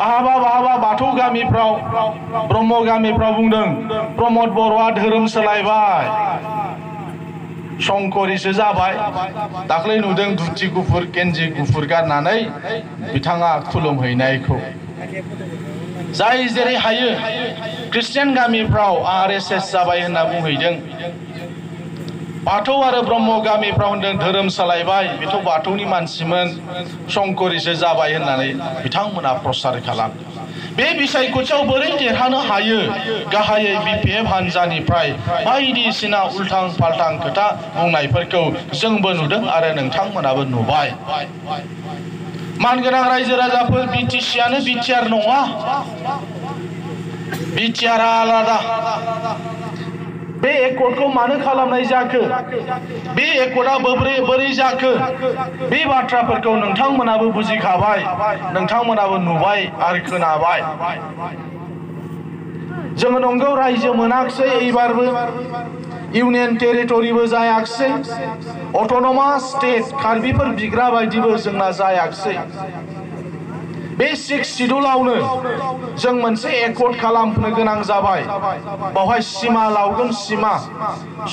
बाहाबा बाथौ गामिफ्राव ब्रह्म गामिफ्राव बुंदों प्रमद बर'आ धोरोम सोलायबाय शंकरिसो जाबाय दाख्लै नुदों धुति गुफुर गेन्जि गुफुर गाननानै बिथाङा खुलुमहैनायखौ जाय जेरै हायो ख्रिस्टियान गामिफ्राव आरएसएस जाबाय होनना बुंहैदों बाथौ आरो ब्रह्म गामिफ्राव होनदों धोरोम सोलायबाय बेथ' बाथौनि मानसिमोन शंकरिसो जाबाय होननानै बिथांमोना प्रसार खालामो बे बिसायख'थियाव बोरै देरहानो हायो गाहायै बिपिएफ हानजानिफ्राय बायदिसिना उल्थां फाल्थां खोथा बुंनायफोरखौ जोंबो नुदों आरो नोंथांमोनाबो नुबाय मानगोनां रायजो राजाफोर बिटिसिआनो बिटिआर नङा बिटिआरआ आलादा बे एकर्डखौ मानो खालामनाय जाखो बे एकर्डआ बोरै जाखो बे बाथ्राफोरखौ नोंथांमोनाबो बुजिखाबाय नोंथांमोनाबो नुबाय आरो खोनाबाय जों नंगौ रायजो मोनाखसै एबारबो इउनियन टेरिटरिबो जायाखसै अट'नमास स्टेट कार्बिफोर बिग्रा बायदिबो जोंना जायाखसै बे 6 शिड्युलावनो जों मोनसे एकर्ड खालामनो गोनां जाबाय बावहाय सिमा लावगोन सिमा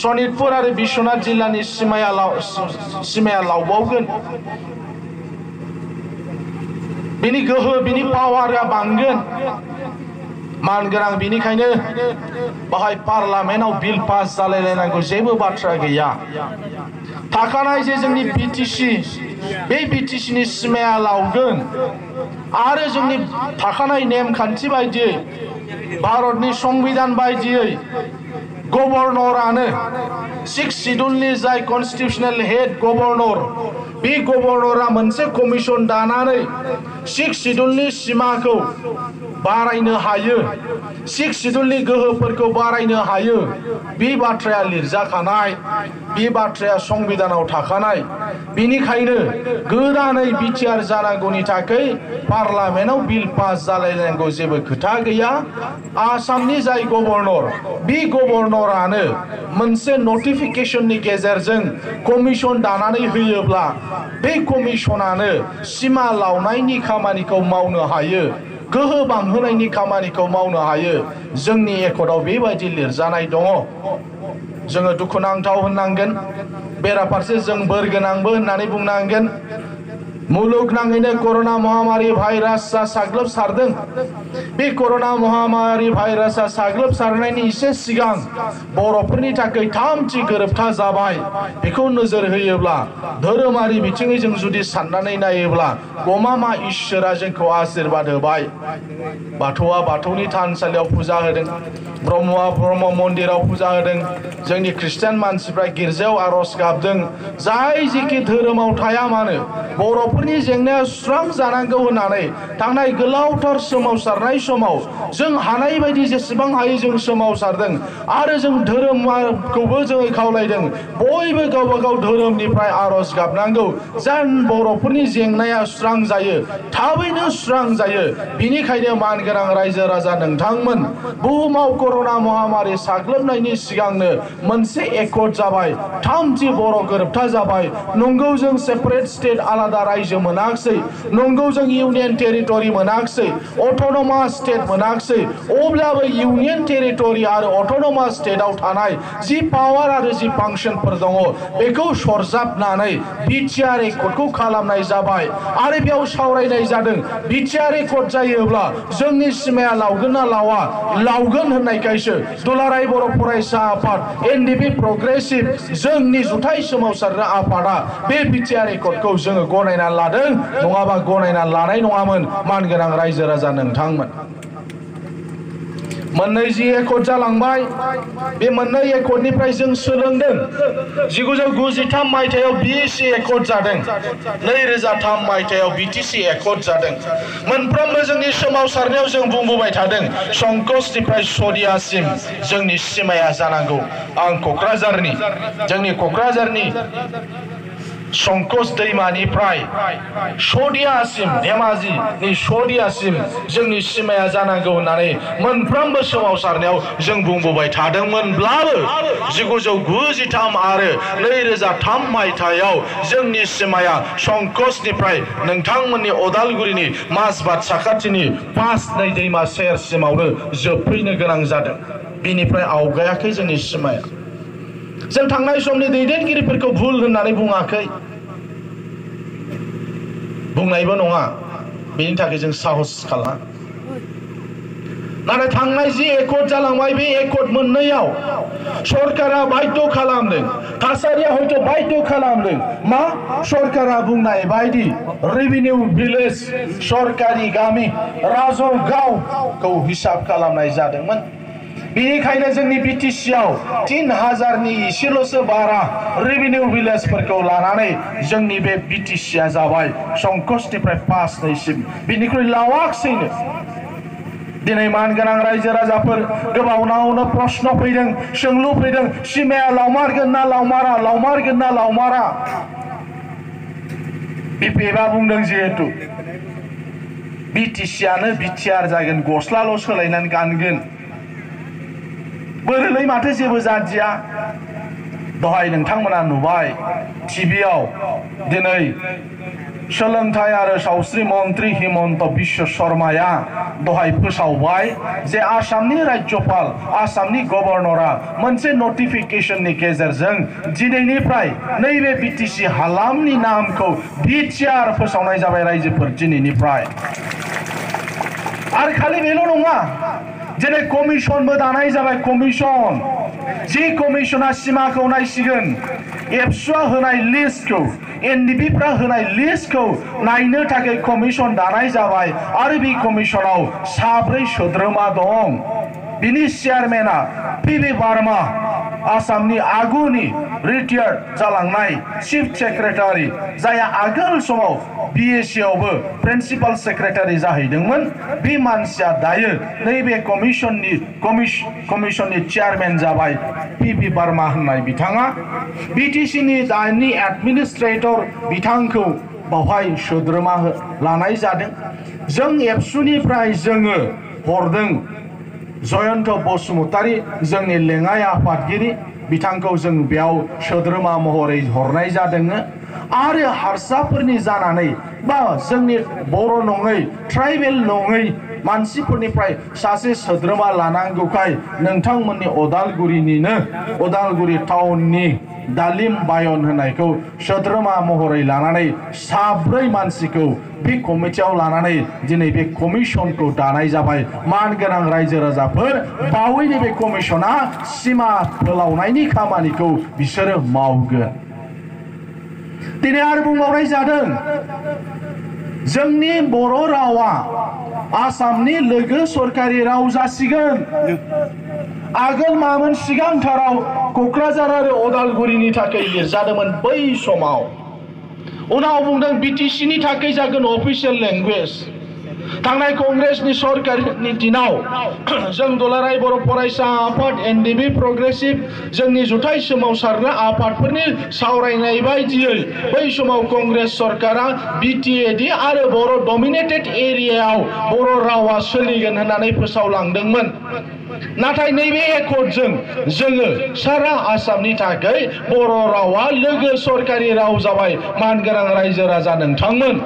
सनितपुर आरो बिश्वनाथ जिल्लानि सिमाया लावबावगोन बिनि गोहो बिनि पावारा बांगोन मानगोनां बिनिखायनो बाहाय पार्लामेन्टआव बिल पास जालायलायनांगौ जेबो बाथ्रा गैया थाखानाय जे जोंनि बिटिसि बे बिटिसिनि सिमाया लावगोन आरो जोंनि थाखानाय नेमखान्थि बायदियै भारतनि संबिधान बायदियै गभर्नरानो 6 शिड्युलनि जाय कन्स्टिट्यूशनल हेड गभर्नर बे गभर्नरा मोनसे कमिसन दानानै 6 शिड्युलनि सिमाखौ बारायनो हायो 6 शिड्युलनि गोहोफोरखौ बारायनो हायो बे बाथ्राया लिरजाखानाय बे बाथ्राया संबिधानाव थाखानाय बेनिखायनो गोदानै बिटिआर जानांगौनि थाखाय पार्लामेन्टआव बिल पास जालायनांगौ जेबो खोथा गैया आसामनि जाय गभर्नर बे गभर्नरानो मोनसे नटिफिकेशननि गेजेरजों कमिसन दानानै होयोब्ला बे कमिसनानो सिमा लावनायनि खामानिखौ मावनो हायो गोहो बांहोनायनि खामानिखौ मावनो हायो जोंनि एकर्डआव बेबायदि लिरजानाय दङ जोङो दुखुनांथाव होननांगोन बेराफारसे जों बोरगोनांबो होननानै बुंनांगोन मुलुगनाङैनो कोरोना महामारी भाइरासआ साग्लोबसारदों बे कोरोना महामारी भाइरासआ साग्लोबसारनायनि एसे सिगां बर'फोरनि थाखाय थामथि गोरोबथा जाबाय बेखौ नोजोर होयोब्ला धोरोमारि बिथिङै जों जुदि साननानै नायोब्ला गमामा इसोरा जोंखौ आशीर्बाद होबाय बाथौआ बाथौनि थानसालियाव फुजा होदों ब्रह्मआ ब्रह्म मन्दिराव फुजा होदों जोंनि ख्रिस्टियान मानसिफ्रा गिर्जायाव आरज गाबदों जाय जेखि धोरोमाव थाया मानो बर'फोरनि जेंनाया सुस्रां जानांगौ होननानै थांनाय गोलावथार सोमावसारनाय समाव जों हानाय बायदि जेसेबां हायो जों सोमावसारदों आरो जों धोरोमखौबो जों खावलायदों बयबो गावबा गाव धोरोमनिफ्राय आरज गाबनांगौ जेन बर'फोरनि जेंनाया सुस्रां जायो थाबैनो सुस्रां जायो बिनिखायनो मानगोनां रायजो राजा नोंथांमोन बुहुमाव कोरोना महामारी साग्लोबनायनि सिगांनो मोनसे एकर्ड जाबाय थामथि बर' गोरोबथा जाबाय नंगौ जों सेपारेट स्टेट आलादा रायजो मोनाखसै नंगौ जों इउनियन टेरिटरि मोनाखसै अट'नमास स्टेट मोनाखसै अब्लाबो इउनियन टेरिटरि आरो अट'नमास स्टेटआव थानाय जि पावार आरो जि फांसनफोर दङ बेखौ सरजाबनानै बिटिआर एकर्डखौ खालामनाय जाबाय आरो बेयाव सावरायनाय जादों बिटिआर एकर्ड जायोब्ला जोंनि सिमाया लावगोन ना लावा लावगोन होननायखायसो दुलाराय बर' फरायसा आफाद एनडिपि प्रग्रेसिभ जोंनि जुथाइ सोमावसारग्रा आफादा बे बिटिआर एकर्डखौ जोङो गनायना लादों नङाबा गनायना लानाय नङामोन मानगोनां रायजो राजा नोंथांमोन मोननै जि एकर्ड जालांबाय बे मोननै एकर्डनिफ्राय जों सोलोंदों 1993 मायथाइयाव बिएसि एकर्ड जादों 2003 मायथाइयाव बिटिसि एकर्ड जादों मोनफ्रोमबो जोंनि सोमावसारनायाव जों बुंबोबाय थादों संकसनिफ्राय सदियासिम जोंनि सिमाया जानांगौ आं क'क्राझारनि जोंनि क'क्राझारनि संकोच दैमानिफ्राय सदियासिम धेमाजिनि सदियासिम जोंनि सिमाया जानांगौ होननानै मोनफ्रोमबो सोमावसारनायाव जों बुंबोबाय थादोंमोनब्लाबो 1993 आरो 2003 मायथाइयाव जोंनि सिमाया संकोचनिफ्राय नोंथांमोननि अदालगुरिनि माजबाद साखाथिनि 5 दैमा सेरसिमावनो जोबफैनो गोनां जादों। बिनिफ्राय आवगायाखै जोंनि सिमाया। जों थांनाय समनि दैदेनगिरिफोरखौ भुल होननानै बुङाखै, बुंनायबो नङा, बेनि थाखाय जों साहस खालामा। नाथाय थांनाय जि एकर्ड जालांबाय बे एकर्ड मोननैयाव सरकारा बाध्य खालामदों, थासारिया हयथ' बाध्य खालामदों। मा सरकारा बुंनाय बायदि रेभिनिउ भिलेज सरकारि गामि राजगावखौ हिसाब खालामनाय जादोंमोन। बेनिखायनो जोंनि बिटिसिआव 3000नि एसेल'सो बारा रेभिनिउ भिलेजफोरखौ लानानै जोंनि बे बिटिसिआ जाबाय संकोचनिफ्राय 5 बिनिख्रुइ लावाखसैनो। दिनै मानगोनां रायजो राजाफोर गोबावनावनो प्रश्न फैदों, सोंलु फैदों, सिमाया लावमारगोन ना लावमारा, लावमारगोन ना लावमारा। बिपिएफआ बुंदों जिहेतु बिटिसिआनो बिटिआर जागोन, गस्लाल' सोलायनानै गानगोन। बोरैलै माथो जेबो जादिया। दहाय नोंथांमोना नुबाय टिभिआव दिनै सोलोंथाइ आरो सावस्रि मन्त्रि हिमन्त बिश्व शर्माया दहाय फोसावबाय जे आसामनि राज्यपाल, आसामनि गभर्नरा मोनसे नटिफिकेशननि गेजेरजों दिनैनिफ्राय नैबे बिटिसि हालामनि नामखौ बिटिआर फोसावनाय जाबाय रायजोफोर दिनैनिफ्राय। आरो खालि बेल' नङा, दिनै कमिसनबो दानाय जाबाय। कमिसन, जि कमिसना सिमाखौ नायसिगोन, एबसुआ होनाय लिस्टखौ, एनडिपिफ्रा होनाय लिस्टखौ नायनो थाखाय कमिसन दानाय जाबाय। आरो बे कमिसनाव 7 सोद्रोमा दं। बिनि चेयारमेना पिबि बार्मा, आसामनि आगुनि रिटायार्ड जालांनाय चिफ सेक्रेटारि, जायहा आगोल समाव बिएससिआवबो प्रिन्सिपाल सेक्रेटारि जाहैदोंमोन। बे मानसिया दायो नैबे कमिसननि चेयारमेन जाबाय पिबि बार्मा होननाय बिथाङा। बिटिसिनि दानि एडमिनिस्ट्रेटर बिथांखौ बावहाय सोद्रोमा लानाय जादों। जों एबसुनिफ्राय जोङो हरदों जयन्त बसुमतारी, जोंनि लेङाइ आफादगिरि, बिथांखौ जों बेयाव सोद्रोमा महरै हरनाय जादों। आरो हारसाफोरनि जानानै बा जोंनि बर' नङै, ट्राइबेल नङै मानसिफोरनिफ्राय सासे सोद्रोमा लानांगौखाय नोंथांमोननि अदालगुरिनिनो अदालगुरि टाउननि दालिम बायन होननायखौ सोद्रोमा महरै लानानै 7 मानसिखौ बे कमिटियाव लानानै दिनै बे कमिसनखौ दानाय जाबाय। मानगोनां रायजो राजाफोर, बावैनो बे कमिसना सिमा फोलावनायनि खामानिखौ बिसोरो मावगोन। दिनै आरो बुंबावनाय जादों जोंनि बर' रावा आसामनि लोगो सरकारि राव जासिगोन। आगोल मामोन, सिगांथाराव क'क्राझार आरो अदालगुरिनि थाखाय लिरजादोंमोन बै समाव। उनाव बुंदों बिटिसिनि थाखाय जागोन अफिसियेल लेंगुवेज। थांनाय कंग्रेसनि सरकारनि दिनाव जों दुलाराय बर' फरायसा आफाद, एनडिपि प्रग्रेसिभ, जोंनि जुथाइ सोमावसारग्रा आफादफोरनि सावरायनाय बायदियै बै समाव कंग्रेस सरकारा बिटिएडि आरो बर' डमिनेटेड एरियायाव बर' रावा सोलिगोन होननानै फोसावलांदोंमोन। नाथाय नैबे एकर्डजों जोङो सारा आसामनि थाखाय बर' रावा लोगो सरकारि राव जाबाय। मानगोनां रायजो राजा नोंथांमोन,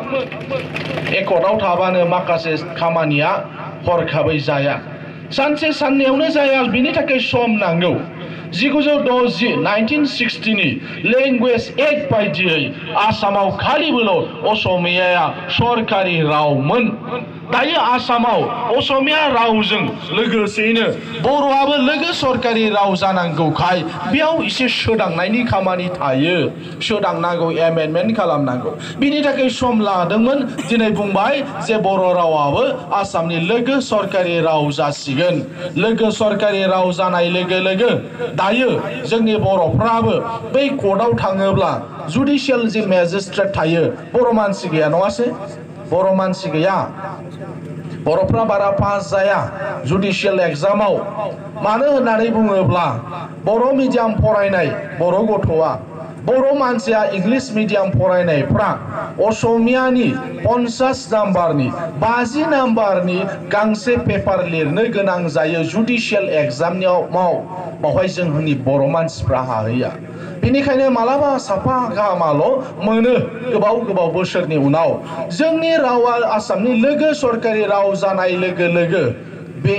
एकर्डआव थाबानो माखासे खामानिया हरखाबै जाया, सानसे साननैयावनो जाया, बिनि थाखाय सम नांगौ। 1960 लेंगुवेज एक्ट बायदियै आसामाव खालिबोल' असमियाया सरकारि रावमोन। दायो आसामाव असमिया रावजों लोगोसेयैनो बर'आबो लोगो सरकारि राव जानांगौखाय बेयाव एसे सोदांनायनि खामानि थायो। सोदांनांगौ, एमेन्डमेन्ट खालामनांगौ। बिनि थाखाय सम लादोंमोन। दिनै बुंबाय जे बर' रावाबो आसामनि लोगो सरकारि राव जासिगोन। लोगो सरकारि राव जानाय लोगो लोगो दायो जोंनि बर'फ्राबो बै कर्टआव थाङोब्ला जुडिशियेल जे मेजिस्ट्रेट थायो, बर' मानसि गैया नङासै? बर' मानसि गैया। बर'फ्रा बारा पास जाया जुडिशियेल एग्जामाव। मानो होननानै बुङोब्ला बर' मिडियाम फरायनाय बर' गथ'आ बर' मानसिया इंलिश मीडियम फरायनायफ्रा असमियानि 50 नाम्बारनि 50 नाम्बारनि गांसे पेपार लिरनो गोनां जायो जुडिशियेल एग्जामनियाव बावहाय जोंनि बर' मानसिफ्रा हाहैया बेनिखायनो मालाबा साफा गाहामाल' मोनो गोबाव बोसोरनि उनाव जोंनि रावा आसामनि लोगो सरकारि राव जानाय लोगो लोगो बे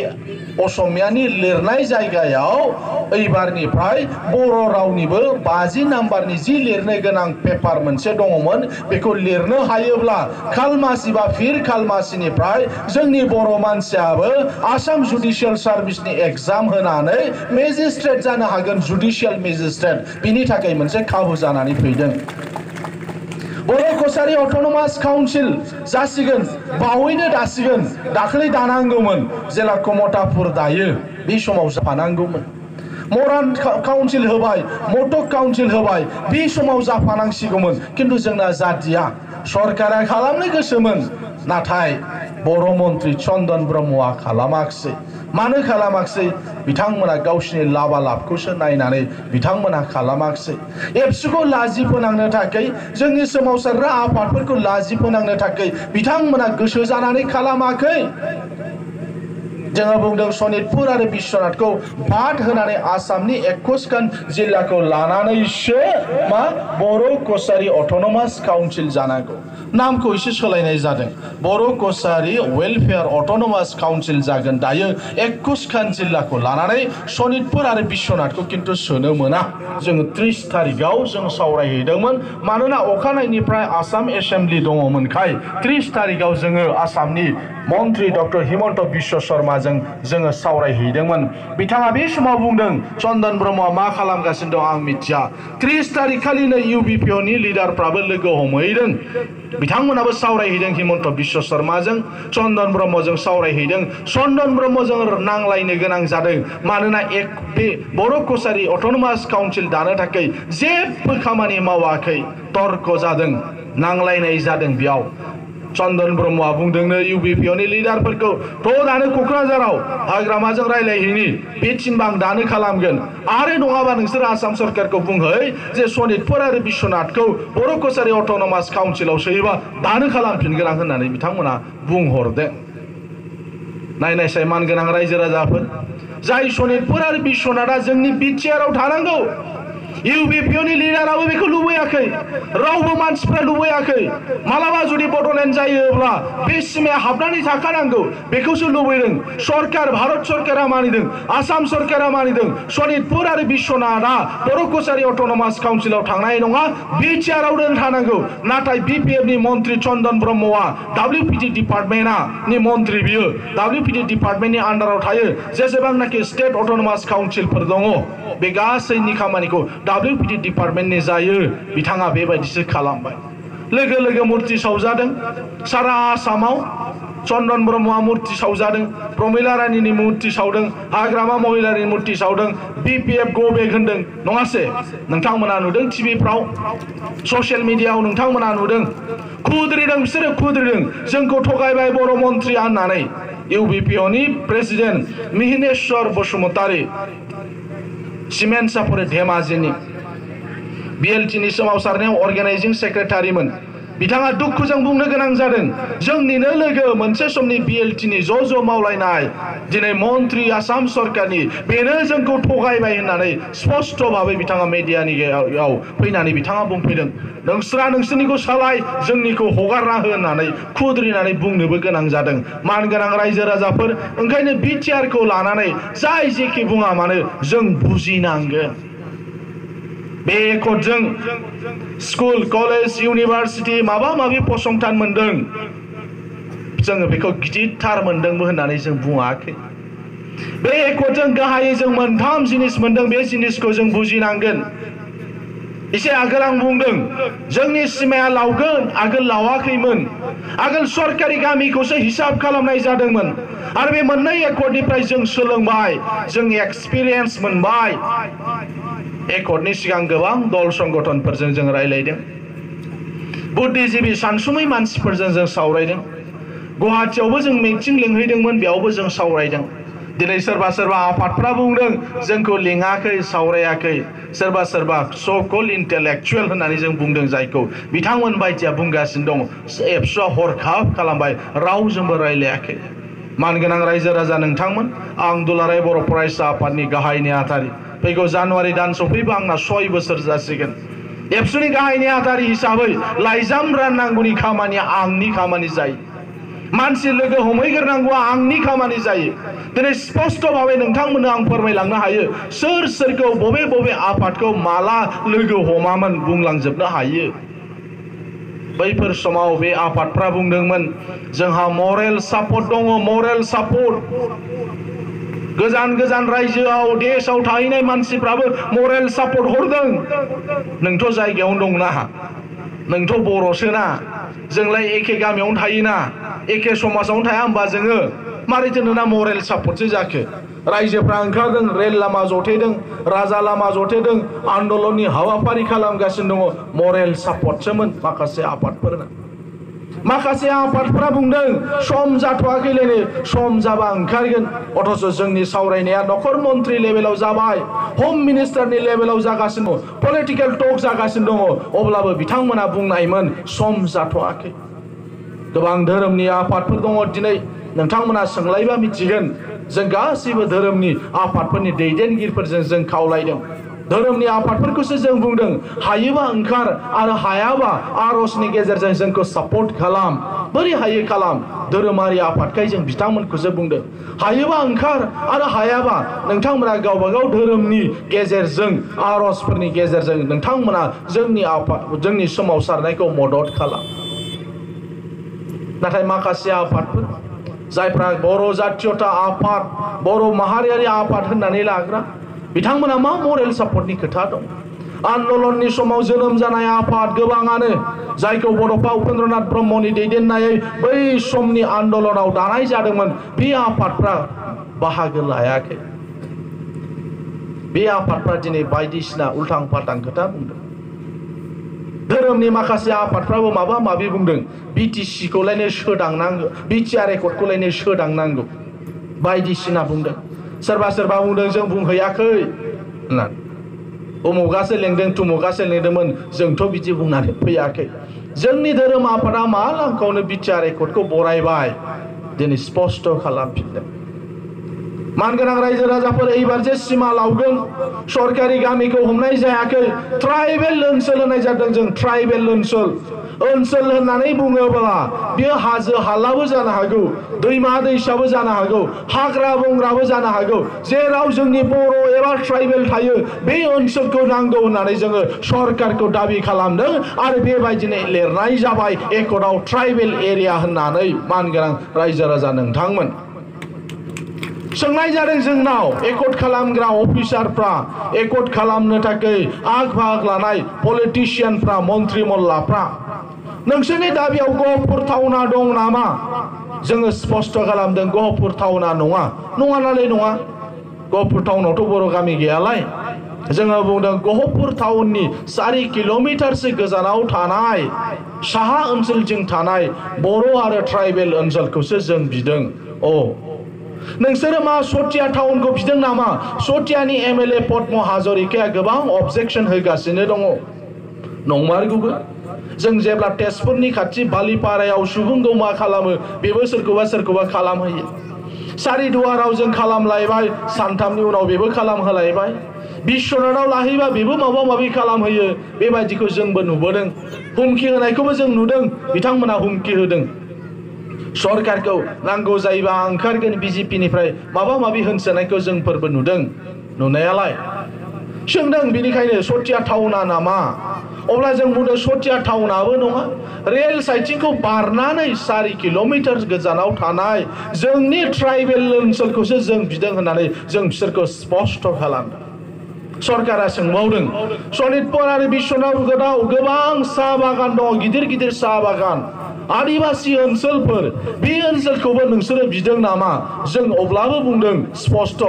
असमियानि लिरनाय जायगायाव एबारनिफ्राय बर' रावनिबो 50 नाम्बारनि जि लिरनो गोनां पेपार मोनसे दङमोन बेखौ लिरनो हायोब्ला खालमासि बा फिर खालमासिनिफ्राय जोंनि बर' मानसियाबो आसाम जुडिशियेल सार्भिसनि एग्जाम होनानै मेजिस्ट्रेट जानो हागोन जुडिशियेल मेजिस्ट्रेट बिनि थाखाय मोनसे खाबु जानानै फैदों बर' कसारि अट'नमास काउन्सिल जासिगोन बावैनो दासिगोन दाखालि दानांगौमोन जेला कमतापुर दायो बे समाव जाफानांगौमोन मरान काउन्सिल होबाय मटक काउन्सिल होबाय बे समाव जाफानांसिगौमोन किन्तु जोंना जादिया सरकारा खालामनो गोसोमोन नाथाय बर' मन्त्रि चन्दन ब्रह्मआ खालामाखिसै मानो खालामाखिसै बिथांमोना गावसिनि लाबा लाबखौसो नायनानै बिथांमोना खालामाखिसै एबसुखौ लाजि फोनांनो थाखाय जोंनि सोमावसारग्रा आफादफोरखौ लाजि फोनांनो थाखाय बिथांमोना गोसो जानानै खालामाखै जोङो बुंदों सनितपुर आरो बिश्वनाथखौ बाद होनानै आसामनि 21खान जिल्लाखौ लानानैसो मा बर' कसारि अट'नमास काउन्सिल जानांगौ नामखौ एसे सोलायनाय जादों बर' कसारि वेलफेयार अट'नमास काउन्सिल जागोन दायो 21खान जिल्लाखौ लानानै सनितपुर आरो बिश्वनाथखौ किन्तु सोनो मोना जोङो 30 तारिखआव जों सावरायहैदोंमोन मानोना अखानायनिफ्राय आसाम एसेम्बलि दङमोनखाय 30 तारिखआव जोङो आसामनि मन्त्रि डक्टर हिमन्त बिश्व शर्माजों जोङो सावरायहैदोंमोन बिथाङा बे समाव बुंदों चन्दन ब्रह्मआ मा खालामगासिनो दं आं मिथिया 30 तारिख खालिनो इउबिपिअनि लिडारफ्राबो लोगो हमहैदों बिथांमोनाबो सावरायहैदों हिमन्त बिश्व शर्माजों चन्दन ब्रह्मजों सावरायहैदों चन्दन ब्रह्मजों नांलायनो गोनां जादों मानोना बे बर' कसारि अट'नमास काउन्सिल दानो थाखाय जेबो खामानि मावाखै तर्क जादों नांलायनाय जादों बेयाव चन्दन ब्रह्मआ बुंदोंनो इउबिपिअनि लिडारफोरखौ दानो क'क्राझाराव हाग्रामाजों रायलायहैनि बे थिनबा आं दानो खालामगोन आरो नङाबा नोंसोर आसाम सरकारखौ बुंहै जे सनितपुर आरो बिश्वनाथखौ बर' कसारि अट'नमास काउन्सिलाव सोयोबा दानो खालामफिनगोन आं होननानै बिथांमोना बुंहरदों नायनायसाय मानगोनां रायजो राजाफोर जाय सनितपुर आरो बिश्वनाथआ जोंनि बिटिआरआव थानांगौ इउबिपिअनि लिडाराबो बेखौ लुबैयाखै रावबो मानसिफ्रा लुबैयाखै मालाबा जुदि बड'लेण्ड जायोब्ला बे सिमाया हाबनानै थाखानांगौ बेखौसो लुबैदों सरकार भारत सरकारा मानिदों आसाम सरकारा मानिदों सनितपुर आरो बिश्वनाथआ बर' कसारि अट'नमास काउन्सिलाव थांनाय नङा बिटिआरआव थानांगौ नाथाय बिपिएफनि मन्त्रि चन्दन ब्रह्मआ डब्लिउपिटि डिपार्टमेन्टनि मन्त्रि बियो डब्लिउपिटि डिपार्टमेन्टनि आन्डाराव थायो जेसेबांनाखि स्टेट अट'नमास काउन्सिलफोर दङ बे गासैनि खामानिखौ डब्लिउपिटि डिपार्टमेन्टनि जायो बिथाङा बेबायदिसो खालामबाय लोगो लोगो मुर्ति सावजादों सारा आसामाव चन्दन ब्रह्मआ मुर्ति सावजादों प्रमिला रानीनि मुर्ति सावदों हाग्रामा महिलारिनि मुर्ति सावदों बिपिएफ गो बेक होनदों नङासे नोंथांमोना नुदों टिभिफ्राव ससियेल मिडियाआव नोंथांमोना नुदों खुद्रिदों बिसोरो खुद्रिदों जोंखौ थगायबाय बर' मन्त्रिया होननानै इउबिपिअनि प्रेसिडेन्ट मिहिनेश्वर बसुमतारी सिमेन्ट सापरि धेमाजिनि बिएलटिनि सोमावसारनायाव अर्गेनाइजिं सेक्रेटारिमोन बिथाङा दुखुजों बुंनो गोनां जादों जोंनिनो लोगो मोनसे समनि बिएलटिनि ज' मावलायनाय दिनै मन्त्रि आसाम सरकारनि बेनो जोंखौ थगायबाय होननानै स्पष्ट भाबै बिथाङा मिडियानि फैनानै बिथाङा बुंफैदों नोंसोरा नोंसोरनिखौ सालाय जोंनिखौ हगारना हो होननानै खुद्रिनानै बुंनोबो गोनां जादों मानगोनां रायजो राजाफोर ओंखायनो बिटिआरखौ लानानै जाय जेखि बुङा मानो जों बुजिनांगोन बे एकर्डजों स्कुल कलेज इउनिभार्सिटि माबा माबि फसंथान मोनदों जोङो बेखौ गिदिरथार मोनदोंबो होननानै जों बुङाखै बे एकर्डजों गाहायै जों मोनथाम जिनिस मोनदों बे जिनिसखौ जों बुजिनांगोन एसे आगोल आं बुंदों जोंनि सिमाया लावगोन आगोल लावाखैमोन आगोल सरकारि गामिखौसो हिसाब खालामनाय जादोंमोन आरो बे मोननै एकर्डनिफ्राय जों सोलोंबाय जों एक्सपिरियेन्स मोनबाय एकर्डनि सिगां गोबां दल संगठनफोरजों जों रायलायदों बुद्धिजीबि सानसुमै मानसिफोरजों जों सावरायदों गुवाहाटीयावबो जों मिटिं लिंहैदोंमोन बेयावबो जों सावरायदों दिनै सोरबा सोरबा आफादफ्रा बुंदों जोंखौ लिङाखै सावरायाखै सोरबा सोरबा स' कल इन्टेलेक्चुवेल होननानै जों बुंदों जायखौ बिथांमोन बायदिया बुंगासिनो दङ एबसुआ हरखाब खालामबाय रावजोंबो रायलायाखै मानगोनां रायजो राजा नोंथांमोन आं दुलाराय बर' फरायसा आफादनि गाहाय नेहाथारि फैगौ जानुवारि दान सफैबा आंना 6 बोसोर जासिगोन एबसुनि गाहाय नेहाथारि हिसाबै लाइजाम राननांगौनि खामानिया आंनि खामानि जायो मानसि लोगो हमहैग्रोनांगौआ आंनि खामानि जायो दिनै स्पष्ट भाबै नोंथांमोननो आं फोरमायलांनो हायो सोर सोरखौ बबे बबे आफादखौ माला लोगो हमामोन बुंलांजोबनो हायो बैफोर समाव बे आफादफ्रा बुंदोंमोन जोंहा मरेल सापर्ट दङ मरेल सापर्ट गोजान गोजान रायजोआव देशआव थाहैनाय मानसिफ्राबो मरेल सापर्ट हरदों नोंथ' जायगायावनो दंना नोंथ' बर'सोना जोंलाय एखे गामियावनो थायोना एखे समाजावनो थाया होमबा जोङो मारैथो नोंना मरेल सापर्टसो जाखो रायजोफ्रा ओंखारदों रेल लामा जथेदों राजा लामा जथेदों आन्दलननि हाबाफारि खालामगासिनो दङ मरेल सापर्टसोमोन माखासे आफादफोरना माखासे आफादफ्रा बुंदों सम जाथ'वाखैलायनो सम जाबा ओंखारगोन अथच जोंनि सावरायनाया नखर मन्त्रि लेभेलाव जाबाय होम मिनिस्टारनि लेभेलाव जागासिनो दङ पलिटिकेल टक जागासिनो दङ अब्लाबो बिथांमोना बुंनायमोन सम जाथ'वाखै गोबां धोरोमनि आफादफोर दङ दिनै नोंथांमोना सोंलायबा मिथिगोन जों गासैबो धोरोमनि आफादफोरनि दैदेनगिरिफोरजों जों खावलायदों धोरोमनि आफादफोरखौसो जों बुंदों हायोबा ओंखार आरो हायाबा आर'जनि गेजेरजों जोंखौ सापर्ट खालाम बोरै हायो खालाम धोरोमारि आफादखाय जों बिथांमोनखौसो बुंदों हायोबा ओंखार आरो हायाबा नोंथांमोना गावबा गाव धोरोमनि गेजेरजों आर'जफोरनि गेजेरजों नोंथांमोना जोंनि आफाद जोंनि सोमावसारनायखौ मदद खालाम नाथाय माखासे आफादफोर जायफ्रा बर' जातीयता आफाद बर' माहारियारि आफाद होननानै लाग्रा बिथांमोना मा मरेल सापर्टनि खोथा दं आन्दलननि समाव जोनोम जानाय आफाद गोबाङानो जायखौ बड'फा उपेन्द्रनाथ ब्रह्मनि दैदेननायै बै समनि आन्दलनाव दानाय जादोंमोन बे आफादफ्रा बाहागो लायाखै बे आफादफ्रा दिनै बायदिसिना उल्थां फाल्थां खोथा बुंदों धोरोमनि माखासे आफादफ्राबो माबा माबि बुंदों बिटिसि खौलायनो सोदांनांगौ बिटिआर रेकर्डखौलायनो सोदांनांगौ बायदिसिना बुंदों सोरबा सोरबा बुंदों जों बुंहैयाखै होननानै उमुगासो लेंदों तुमुगासो लेंदोंमोन जोंथ' बिदि बुंनानै फैयाखै जोंनि धोरोम आफादा मालांखावनो बिटिआर रेकर्डखौ बरायबाय दिनै स्पष्ट खालामफिनदों मानगोनां रायजो राजाफोर एबार जे सिमा लावगोन सरकारि गामिखौ हमनाय जायाखै ट्राइबेल ओनसोल होनाय जादों जों ट्राइबेल ओनसोल होननानै बुङोब्ला बेयो हाजो हालाबो जानो हागौ दैमा दैसाबो जानो हागौ हाग्रा बंग्राबो जानो हागौ जेराव जोंनि बर' एबा ट्राइबेल थायो बे ओनसोलखौ नांगौ होननानै जोङो सरकारखौ दाबि खालामदों आरो बेबायदिनो लिरनाय जाबाय एकर्डआव ट्राइबेल एरिया होननानै मानगोनां रायजो राजा नोंथांमोन सोंनाय जादों जोंनाव एकर्ड खालामग्रा अफिसारफ्रा एकर्ड खालामनो थाखाय आग बाहाग लानाय पलिटिशियानफ्रा मन्त्रि मल्लाफ्रा नोंसोरनि दाबियाव गहपुर टाउना दं नामा जोङो स्पष्ट खालामदों गहपुर टाउना नङा नालाय नङा गहपुर टाउनावथ' बर' गामि गैयालाय जोङो बुंदों गहपुर टाउननि 4 किल'मिटारसो गोजानाव थानाय साहा ओनसोलजों थानाय बर' आरो ट्राइबेल ओनसोलखौसो जों बिदों नोंसोरो मा सटिया टाउनखौ बिदों नामा सटियानि एमएलए पद्म हाजरिकाया गोबां अबजेक्शन होगासिनो दङ नंमारगौबो जों जेब्ला तेजपुरनि खाथि बालिपारायाव सुबुंगौमा खालामो बेबो सोरखौबा खालामहोयो सारिदुवाराव जों खालामलायबाय सानथामनि उनाव बेबो खालामहोलायबाय बिश्वनाथाव लाहैबा बेबो माबा माबि खालामहोयो बेबायदिखौ जोंबो नुबोदों हुमखि होनायखौबो जों नुदों बिथांमोना हुमखि होदों सरकारखौ नांगौ जायोबा ओंखारगोन बिजेपिनिफ्राय माबा माबि होनसोनायखौ जोंफोरबो नुदों नुनायालाय सोंदों बिनिखायनो सटिया टाउना नामा अब्ला जों बुंदों सटिया टाउनाबो नङा रेल साइटिंखौ बारनानै 4 किल'मिटार गोजानाव थानाय जोंनि ट्राइबेल ओनसोलखौसो जों बिदों होननानै जों बिसोरखौ स्पष्ट खालामदों सरकारा सोंबावदों सनितपुर आरो बिश्वनाथ गोदाव गोबां साहा बागान दङ गिदिर गिदिर साहा बागान आदिवासी ओनसोलफोर बे ओनसोलखौबो नोंसोरो बिदों नामा जों अब्लाबो बुंदों स्पष्ट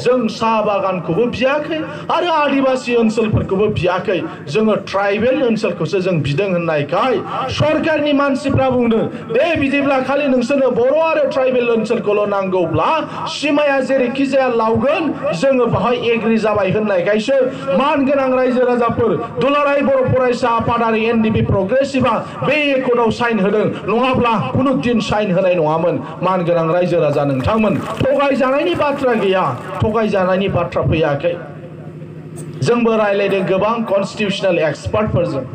जों साहा बागानखौबो बियाखै आरो आदिवासी ओनसोलफोरखौबो बियाखै जोङो ट्राइबेल ओनसोलखौसो जों बिदों होननायखाय सरकारनि मानसिफ्रा बुंदों दे बिदिब्ला खालि नोंसोरनो बर' आरो ट्राइबेल ओनसोलखौल' नांगौब्ला सिमाया जेरैखि जाया लावगोन जोङो बाहाय एग्रि जाबाय होननायखायसो मानगोनां रायजो राजाफोर दुलाराय बर' फरायसा आफादारि एनडिपि प्रग्रेसिभआ बे एकर्डआव साइन होदों नङाब्ला खुनु दिन साइन होनाय नङामोन मानगोनां रायजो राजा नोंथांमोन थगायजानायनि बाथ्रा गैया थगायजानायनि बाथ्रा फैयाखै जोंबो रायलायदों गोबां कन्स्टिटिउशनेल एक्सपार्टफोरजों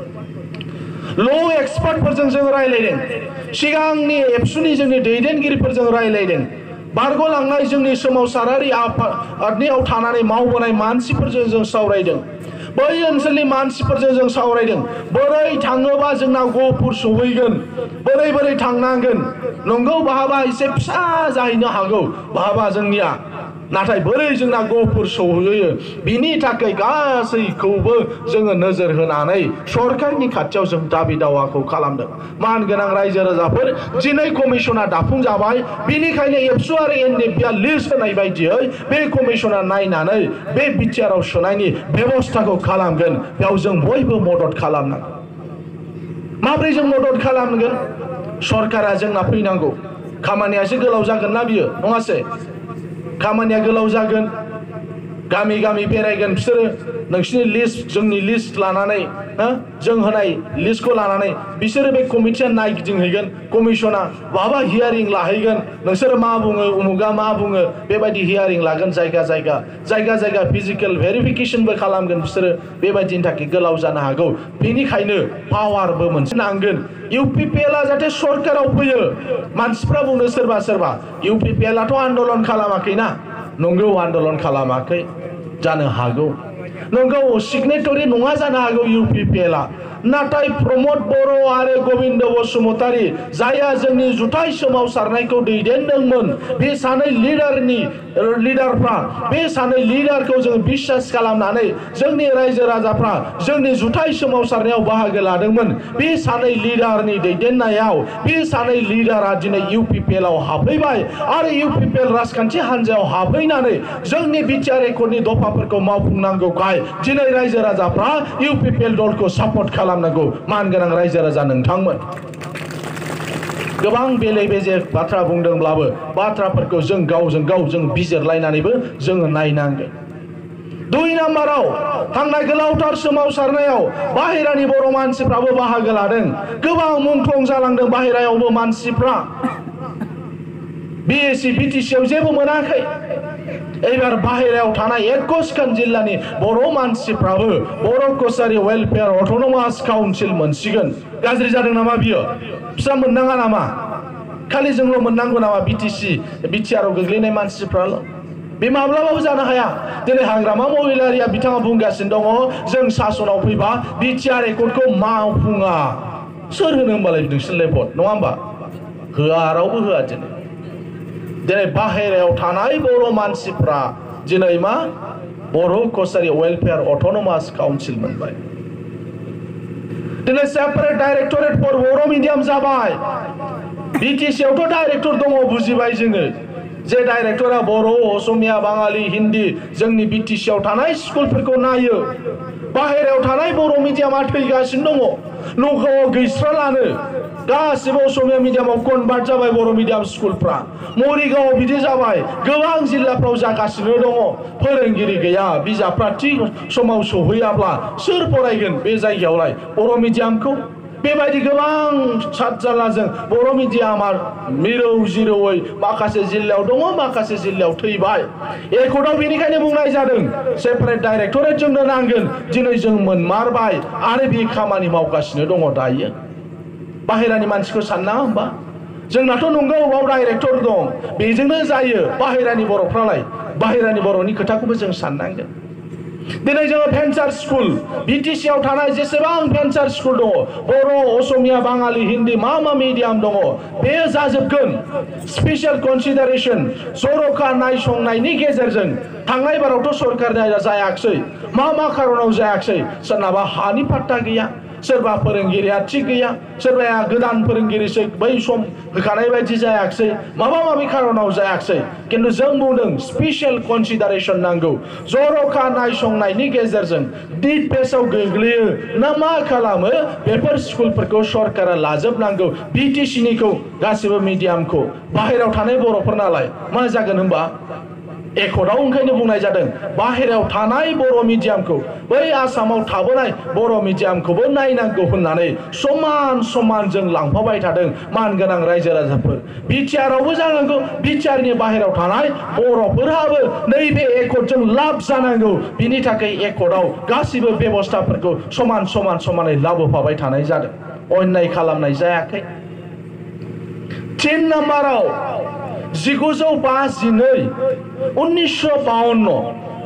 ल' एक्सपार्टफोरजों जों रायलायदों सिगांनि एबसुनि जोंनि दैदेनगिरिफोरजों रायलायदों बारग'लांनाय जोंनि सोमावसारारि आफादनियाव थानानै मावबोनाय मानसिफोरजों जों सावरायदों बै ओनसोलनि मानसिफोरजों जों सावरायदों बोरै थाङोबा जोंना गहपुर सहैगोन बोरै थांनांगोन नंगौ बहाबा एसे फिसा जाहैनो हागौ बहाबा जोंनिया नाथाय बोरै जोंना गहपुर सहैयो बिनि थाखाय गासैखौबो जोङो नोजोर होनानै सरकारनि खाथियाव जों दाबि दावाखौ खालामदों मानगोनां रायजो राजाफोर दिनै कमिसना दाफुंजाबाय बिनिखायनो एबसु आरो एनडिपिआ लिस्ट होनाय बायदियै बे कमिसना नायनानै बे बिटिआरआव सोनायनि बेबस्थाखौ खालामगोन बेयाव जों बयबो मदद खालामनांगोन माब्रै जों मदद खालामगोन सरकारा जोंना फैनांगौ खामानिया एसे गोलाव जागोन ना बियो नङासै खामानिया गोलाव जागोन गामि गामि बेरायगोन बिसोरो नोंसिनि लिस्ट जोंनि लिस्ट लानानै जों होनाय लिस्टखौ लानानै बिसोरो बे कमिटिया नायगिदिंहैगोन कमिसना बहाबा हियारिं लाहैगोन नोंसोरो मा बुङो उमुगा मा बुङो बेबायदि हियारिं लागोन जायगा जायगा फिजिकेल भेरिफिकेशनबो खालामगोन बिसोरो बेबायदिनि थाखाय गोलाव जानो हागौ बेनिखायनो पावारबो मोनसे नांगोन इउपिपिएलआ जाहाथे सरकाराव फैयो मानसिफ्रा बुङो सोरबा इउपिपिएलआथ' आन्दोलन खालामाखैना नंगौ आन्दोलन खालामाखै जानो हागौ नंगौ सिगनेटरि नङा जानो हागौ इउपिपिएलआ नाथाय प्रमद बर' आरो गोविंद बसुमतारी जायहा जोंनि जुथाइ सोमावसारनायखौ दैदेनदोंमोन बे सानै लिडारफ्रा बे सानै लिडारखौ जों बिश्वास खालामनानै जोंनि रायजो राजाफ्रा जोंनि जुथाइ सोमावसारनायाव बाहागो लादोंमोन बे सानै लिडारनि दैदेननायाव बे सानै लिडारा दिनै इउपिपिएलआव हाबफैबाय आरो इउपिपिएल राजखान्थि हान्जायाव हाबफैनानै जोंनि बिटिआर एकर्डनि दफाफोरखौ मावफुंनांगौखाय दिनै रायजो राजाफ्रा इउपिपिएल दलखौ सापर्ट खालामनांगौ मानगोनां रायजो राजा नोंथांमोन गोबां बेले बेजे बाथ्रा बुंदोंब्लाबो बाथ्राफोरखौ जों गावजों गाव जों बिजिरलायनानैबो जोङो नायनांगोन 2 नाम्बाराव थांनाय गोलावथार सोमावसारनायाव बाहेरानि बर' मानसिफ्राबो बाहागो लादों गोबां मुंख्लं जालांदों बाहेरायावबो मानसिफ्रा बिएसि बिटिसिआव जेबो मोनाखै एबार बाहेरायाव थानाय 21खान जिल्लानि बर' मानसिफ्राबो बर' कसारी वेलफेयार अट'नमास काउन्सिल मोनसिगोन गाज्रि जादों नामा बियो फिसा मोननाङा नामा खालि जोंल' मोननांगौ नामा बिटिआरआव गोग्लैनाय मानसिफ्राल' बे माब्लाबाबो जानो हाया दिनै हाग्रामा महिलारिया बिथाङा बुंगासिनो दङ जों सासनाव फैबा बिटिआर एकर्डखौ मावफुङा सोर होनो होमबालाय नोंसोरलाय भट नङा होमबा होआ रावबो होआ दिनै बाहेरायाव थानाय बर' मानसिफ्रा दिनै मा बर' कसारी वेलफेयार अट'नमास काउन्सिल मोनबाय दिनै सेपारेट डाइरेक्टरेट फर बर' मिडियाम जाबाय बिटिसिआवथ' डाइरेक्टर दङ बुजिबाय जोङो जे डाइरेक्टरा बर' असमिया बाङालि हिन्दी जोंनि बिटिसिआव थानाय स्कुलफोरखौ नायो बाहेरायाव थानाय बर' मिडियामा थैगासिनो दङ नगावआव गैस्रालानो गासिबो असमिया मिडियामाव कनभार्ट जाबाय बर' मिडियाम स्कुलफ्रा मरिगावआव बिदि जाबाय गोबां जिल्लाफ्राव जागासिनो दङ फोरोंगिरि गैया बिजाबफ्रा थि समाव सौहैयाब्ला सोर फरायगोन बे जायगायावलाय बर' मिडियामखौ बेबायदि गोबां सातजालाजों बर' मिडियामा मिरौ जिरौयै माखासे जिल्लायाव दङ माखासे जिल्लायाव थैबाय एकर्डआव बेनिखायनो बुंनाय जादों सेपारेट डाइरेक्टरेट जोंनो नांगोन दिनै जों मोनमारबाय आरो बे खामानि मावगासिनो दङ दायो बाहेरानि मानसिखौ साननाङा होमबा जोंनाथ' नंगौ बाव डाइरेक्टर दं बेजोंनो जायो बाहेरानि बर'फ्रालाय बाहेरानि बर'नि खोथाखौबो जों साननांगोन दिनै जोङो भेन्सार स्कुल बिटिसिआव थानाय जेसेबां भेन्सार स्कुल दङ बर' असमिया बाङालि हिन्दी मा मिडियाम दङ बे जाजोबगोन स्पेसियेल कनसिडारेसन जर'खा नायसंनायनि गेजेरजों थांनाय बारावथ' सरकारनिया जायाखसै मा खारनाव जायाखसै सोरनाबा हानि पाट्टा गैया सोरबा फोरोंगिरिया थिग गैया सोरबाया गोदान फोरोंगिरिसो बै सम होखानाय बायदि जायाखिसै माबा माबि खारनाव जायाखिसै किन्तु जों बुंदों स्पेशल कनसिडारेसन नांगौ जर'खा नायसंनायनि गेजेरजों डिट बेसआव गोग्लैयो ना मा खालामो बेफोर स्कुलफोरखौ सरकारा लाजोबनांगौ बिटिसिनिखौ गासिबो मिडियामखौ बाहेरायाव थानाय बर'फोरनालाय मा जागोन होनबा एकर्डआव ओंखायनो बुंनाय जादों बाहेरायाव थानाय बर' मिडियामखौ बै आसामाव थाबोनाय बर' मिडियामखौबो नायनांगौ होननानै समान समान जों लांफाबाय थादों मानगोनां रायजो राजाफोर बिटिआरआवबो जानांगौ बिटिआरनि बाहेरायाव थानाय बर'फोराबो नैबे एकर्डजों लाब जानांगौ बिनि थाखाय एकर्डआव गासिबो बेबस्थाफोरखौ समान समान समानै लाबोफाबाय थानाय जादों अन्याय खालामनाय जायाखै 3 नाम्बाराव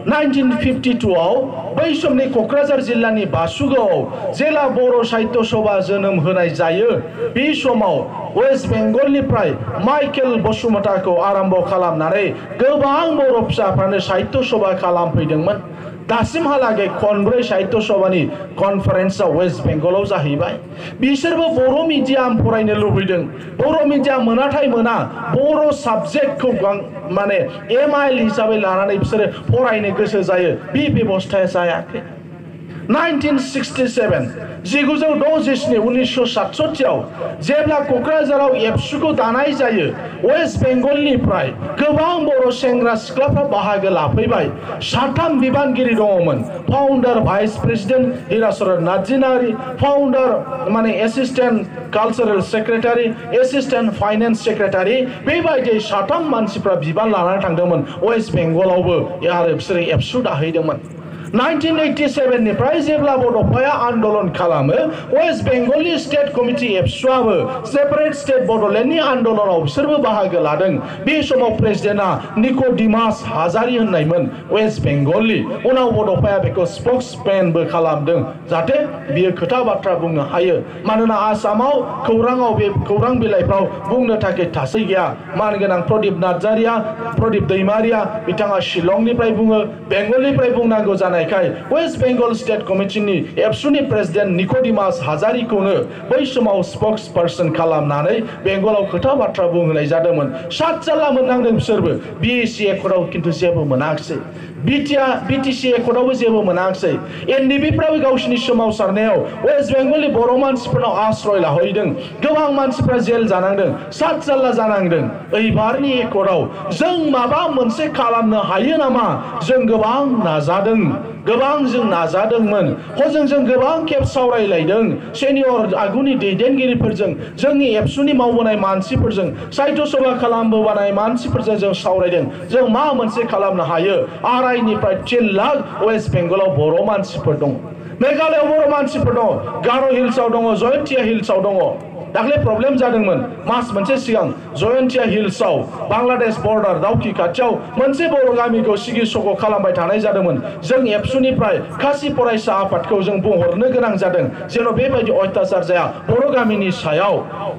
1952 आव बै समनि क'क्राझार जिल्लानि बासुगावआव जेला बर' साहित्य सभा जोनोम होनाय जायो बे समाव वेस्ट बेंगलनिफ्राय माइकेल बसुमतारीखौ आरम्भ खालामनानै गोबां बर' फिसाफ्रानो साहित्य सभा खालामफैदोंमोन दासिमहालागै खनब्रै साहित्य सभानि कनफारेन्सआव वेस्ट बेंगलाव जाहैबाय बिसोरबो बर' मिडियाम फरायनो लुबैदों बर' मिडियाम मोनाथाय मोना बर' साबजेक्टखौ माने एमआइएल हिसाबै लानानै बिसोरो फरायनो गोसो जायो बे बेबस्थाया जायाखै 1967 आव जेब्ला क'क्राझाराव एबसुखौ दानाय जायो वेस्ट बेंगलनिफ्राय गोबां बर' सेंग्रा सिख्लाफ्रा बाहागो लाफैबाय 7 बिबानगिरि दङमोन फाउन्डार भाइस प्रेसिडेन्ट हिराचरण नार्जीनारी फाउन्डार माने assistant cultural secretary assistant finance secretary बेबायदि 7 मानसिफ्रा बिबान लानानै थांदोंमोन वेस्ट बेंगलावबो आरो बिसोरो एबसु दाहैदोंमन 1987 निफ्राय जेब्ला बड'फाया आन्दोलन खालामो वेस्ट बेंगलनि स्टेट कमिटि एबसुआबो सेपारेट स्टेट बड'लेण्डनि आन्दोलनाव बिसोरबो बाहागो लादों बे समाव प्रेसिडेन्टआ निक'डिमास हाजारी होननायमोन वेस्ट बेंगलनि उनाव बड'फाया बेखौ स्पक्समेनबो खालामदों जाहाथे बियो खोथा बाथ्रा बुंनो हायो मानोना आसामाव खौराङाव बे खौरां बिलाइफ्राव बुंनो थाखाय थासै गैया मानगोनां प्रदीप दैमारिया बिथाङा शिलंनिफ्राय बुङो बेंगलनिफ्राय बुंनांगौ जानायखाय वेस्ट बेंगल स्टेट कमिटिनि एबसुनि प्रेसिडेन्ट निक'डिमास हाजारीखौनो बै समाव स्पक्स पार्सन खालामनानै बेंगलाव खोथा बाथ्रा बुंहोनाय जादोंमोन 7 जाल्ला मोननांदों बिसोरबो बिएसि एकर्डआव किन्तु जेबो मोनाखिसै बिटिसि एकर्डआवबो जेबो मोनाखिसै एनडिपिफ्राबो गावसिनि सोमावसारनायाव वेस्ट बेंगलनि बर' मानसिफोरनाव आश्रय लाहैदों गोबां मानसिफ्रा जेल जानांदों 7 जाल्ला जानांदों एबारनि एकर्डआव जों माबा मोनसे खालामनो हायो नामा जों गोबां नाजादों जों नाजादोंमोन हजों गोबां खेब सावरायलायदों सेनियर आगुनि दैदेनगिरिफोरजों जोंनि एबसुनि मावबोनाय मानसिफोरजों साहित्य सभा खालामबोनाय मानसिफोरजों जों सावरायदों जों मा मोनसे खालामनो हायो 2.5 लाख वेस्ट बेंगलाव बर' मानसिफोर दं मेघालयाव बर' मानसिफोर दं गार' हिल्सआव दङ जयन्तिया हिल्सआव दङ दाख्लै प्रब्लेम जादोंमोन मास मोनसे सिगां जयन्तिया हिल्सआव बांलादेश बर्डार दाउखि खाथियाव मोनसे बर' गामिखौ सिगि सग' खालामबाय थानाय जादोंमोन जों एबसुनिफ्राय खासि फरायसा आफादखौ जों बुंहरनो गोनां जादों जेन' बेबायदि अयथाचार जाया बर' गामिनि सायाव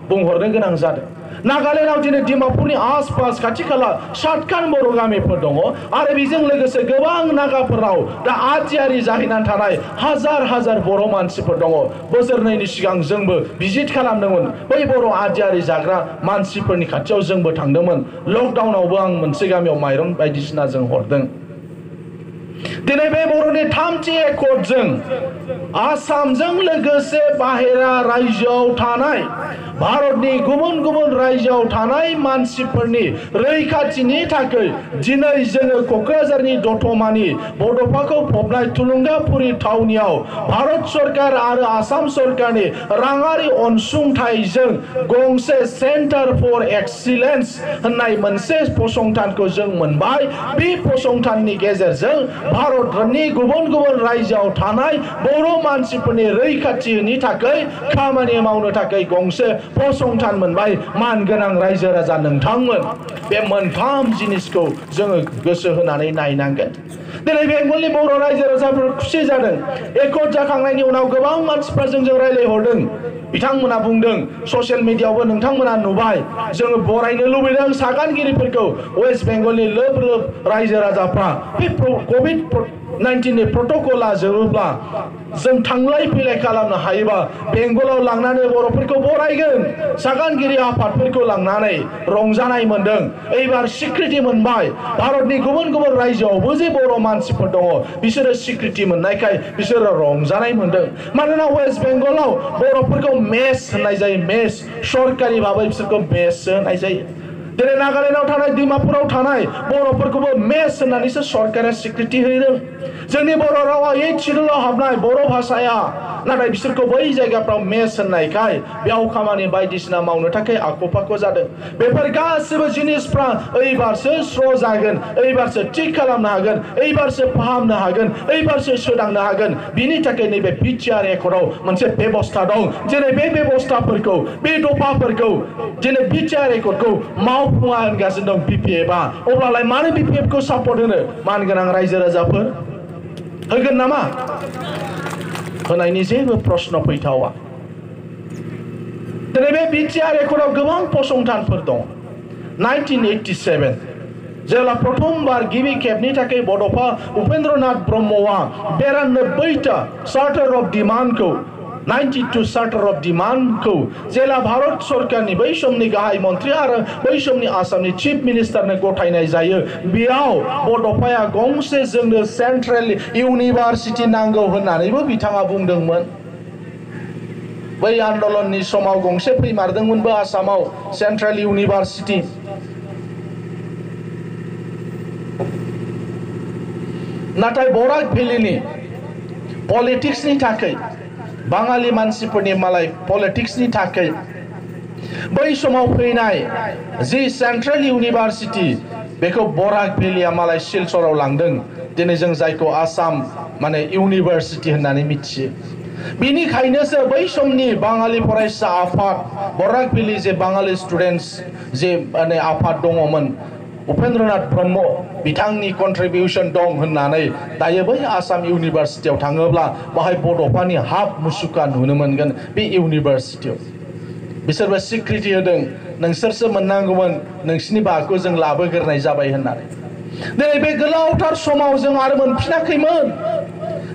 बुंहरनो गोनां जादों नागालेण्डआव दिनै डिमापुरनि आसपास खाथि खाला 7खान बर' गामिफोर दङ आरो बेजों लोगोसे गोबां नागाफोराव दा आदियारि जाहैनानै थानाय हाजार बर' मानसिफोर दङ बोसोरनैनि सिगां जोंबो भिजिट खालामदोंमोन बै बर' आदियारि जाग्रा मानसिफोरनि खाथियाव जोंबो थांदोंमोन लकडाउनावबो आं मोनसे गामियाव माइरं बायदिसिना जों हरदों दिनै बे बर'नि 3थि एकर्डजों आसामजों लोगोसे बाहेरा रायजोआव थानाय भारतनि गुबुन रायजोआव थानाय मानसिफोरनि रैखाथिनि थाखाय दिनै जोङो क'क्राझारनि दतमानि बड'फाखौ फबनाय थुलुंगाफुरि थावनियाव भारत सरकार आरो आसाम सरकारनि राङारि अनसुंथाइजों गंसे सेन्टार फर एक्सिलेन्स होननाय मोनसे फसंथानखौ जों मोनबाय बे फसंथाननि गेजेरजों भारतनि गुबुन रायजोआव थानाय बर' मानसिफोरनि रैखाथिनि थाखाय खामानि मावनो थाखाय गंसे फसंथान मोनबाय मानगोनां रायजो राजा नोंथांमोन बे मोनथाम जिनिसखौ जोङो गोसो होनानै नायनांगोन दिनै बेंगलनि बर' रायजो राजाफोर खुसि जादों एकर्ड जाखांनायनि उनाव गोबां मानसिफ्रा जोंजों रायलायहरदों बिथांमोना बुंदों ससियेल मिडियायावबो नोंथांमोना नुबाय जोङो बरायनो लुबैदों सागानगिरिफोरखौ वेस्ट बेंगलनि लोब लोब रायजो राजाफ्रा बे COVID-19 प्रटोकला जोबोब्ला जों थांलाय फैलाय खालामनो हायोबा बेंगलाव लांनानै बर'फोरखौ बरायगोन सागानगिरि आफादफोरखौ लांनानै रंजानाय मोनदों एबार स्वीकृति मोनबाय भारतनि गुबुन गुबुन रायजोआवबो जे बर' मानसिफोर दङ बिसोरो स्वीकृति मोननायखाय बिसोरो रंजानाय मोनदों मानोना वेस्ट बेंगलाव बर'फोरखौ मेस होननाय जायो मेस सरकारि भाबै बिसोरखौ मेस होननाय जायो दिनै नागालेण्डआव थानाय डिमापुराव थानाय बर'फोरखौबो मेस होननानैसो सरकारा स्वीकृति होदों जोंनि बर' रावा एचिडुलाव हाबनाय बर' भाषाया नाथाय बिसोरखौ बै जायगाफ्राव मेस होननायखाय बेयाव खामानि बायदिसिना मावनो थाखाय आख' फाख' जादों बेफोर गासिबो जिनिसफ्रा एबारसो स्र' जागोन एबारसो थिग खालामनो हागोन एबारसो फाहामनो हागोन एबारसो सोदांनो हागोन बिनि थाखाय नैबे बिटिआर एकर्डआव मोनसे बेबस्था दं दिनै बे बेबस्थाफोरखौ बे दफाफोरखौ दिनै बिटिआर एकर्डखौ मावफुङा होनगासिनो दं बिपिएफआ अब्लालाय मानो बिपिएफखौ सापर्ट होनो मानगोनां रायजो राजाफोर होगोन नामा होनायनि जेबो प्रश्न फैथावा दिनै बे बिटिआर एकर्डआव गोबां फसंथानफोर दं 1987 जेब्ला प्रथमबार गिबि खेबनि थाखाय बड'फा उपेन्द्रनाथ ब्रह्मआ 92टा चार्टर अफ डिमान्डखौ 92 चार्टर अफ डिमान्डखौ जेला भारत सरकारनि बै समनि गाहाय मन्थ्रि आरो बै समनि आसामनि चिफ मिनिस्टारनो गथायनाय जायो बेयाव बड'फाया गंसे जोंनो सेन्ट्रेल इउनिभार्सिटि नांगौ होननानैबो बिथाङा बुंदोंमोन बै आन्दोलननि समाव गंसे फैमारदोंमोनबो आसामाव सेन्ट्रेल इउनिभार्सिटि नाथाय बराक भेलिनि पलिटिक्सनि थाखाय बाङालि मानसिफोरनि मालाय पलिटिक्सनि थाखाय बै समाव फैनाय जि सेन्ट्रेल इउनिभार्सिटि बेखौ बराक भेलिया मालाय सिलचराव लांदों दिनै जों जायखौ आसाम माने इउनिभार्सिटि होननानै मिथियो बिनिखायनोसो बै समनि बाङालि फरायसा आफाद बराक भेलि जे बाङालि स्टुडेन्टस जे माने आफाद दङमोन उपेन्द्रनाथ ब्रह्म बिथांनि कन्ट्रिबिउसन दं होननानै दायो बै आसाम इउनिभार्सिटियाव थाङोब्ला बाहाय बड'फानि हाफ मुसुखा नुनो मोनगोन बे इउनिभार्सिटियाव बिसोरबो स्वीकृति होदों नोंसोरसो मोननांगौमोन नोंसिनि बाहागखौ जों लाबोग्रोनाय जाबाय होननानै दिनै बे गोलावथार समाव जों आरो मोनफिनाखैमोन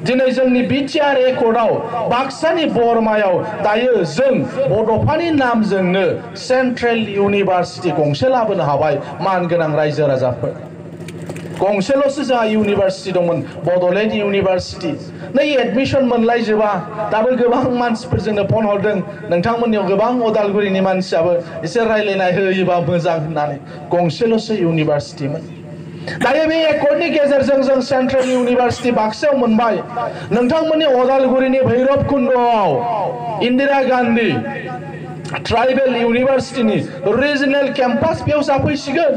दिनै जोंनि बिटिआर एकर्डआव बाक्सानि बरमायाव दायो जों बड'फानि नामजोंनो सेन्ट्रेल इउनिभार्सिटि गंसे लाबोनो हाबाय मानगोनां रायजो राजाफोर गंसेल'सो जोंहा इउनिभार्सिटि दंमोन बड'लेण्ड इउनिभार्सिटि नै एडमिसन मोनलायजोबा दाबो गोबां मानसिफोरजोंनो फन हरदों नोंथांमोननियाव गोबां उदालगुरिनि मानसियाबो एसे रायलायनाय होयोबा मोजां होननानै गंसेल'सो इउनिभार्सिटिमोन दायो बे एकर्डनि गेजेरजों जों सेन्ट्रेल इउनिभार्सिटि बाक्सायाव मोनबाय नोंथांमोननि उदालगुरिनि भैरबकुन्दआव इन्दिरा गान्धी ट्राइबेल इउनिभार्सिटिनि रिजनेल केम्पास बेयाव जाफैसिगोन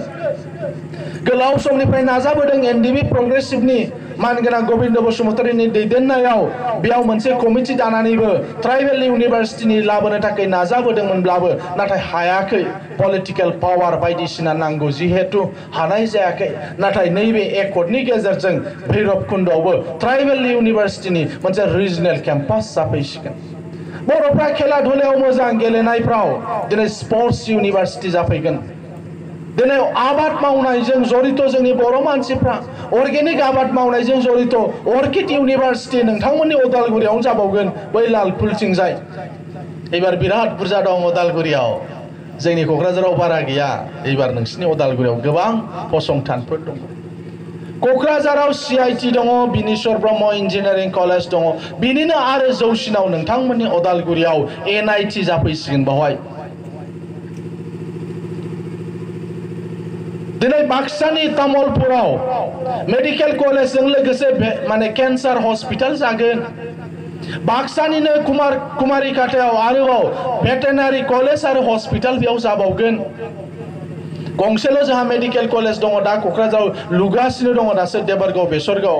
गोलाव समनिफ्राय नाजाबोदों एनडिबि प्रग्रेसिभनि मानगोनां गबिन्द बसुमतारीनि दैदेननायाव बेयाव मोनसे कमिटि दानानैबो ट्राइबेल इउनिभार्सिटिनि लाबोनो थाखाय नाजाबोदोंमोनब्लाबो नाथाय हायाखै पलिटिकेल पावार बायदिसिना नांगौ जिहेतु हानाय जायाखै नाथाय नैबे एकर्डनि गेजेरजों भैरबकुन्दआवबो ट्राइबेल इउनिभार्सिटिनि मोनसे रिजनेल केम्पास जाफैसिगोन बर'फ्रा खेला धुलायाव मोजां गेलेनायफ्राव दिनै स्पर्ट्स इउनिभार्सिटि जाफैगोन दिनै आबाद मावनायजों जड़ित जोंनि बर' मानसिफ्रा अर्गेनिक आबाद मावनायजों जड़ित अर्किड इउनिभार्सिटि नोंथांमोननि उदालगुरियावनो जाबावगोन बै लालफुलथिंजाय एबार बिराद बुरजा दं उदालगुरियाव जोंनि क'क्राझाराव बारा गैया एबार नोंसिनि उदालगुरियाव गोबां फसंथानफोर दं क'क्राझाराव CIT दङ बिनेश्वर ब्रह्म इन्जिनियारिं कलेज दङ बिनिनो आरो जौसिनाव नोंथांमोननि उदालगुरियाव NIT जाफैसिगोन बावहाय दिनै बाक्सानि तामुलपुराव मेडिकेल कलेजजों लोगोसे माने केन्सार हस्पिटाल जागोन बाक्सानिनो कुमारिकाटायाव आरोबाव भेटेनारि कलेज आरो हस्पिटाल बेयाव जाबावगोन गंसेल' जोंहा मेडिकेल कलेज दङ दा क'क्राझाराव लुगासिनो दङ दासो देबरगाव बेसरगाव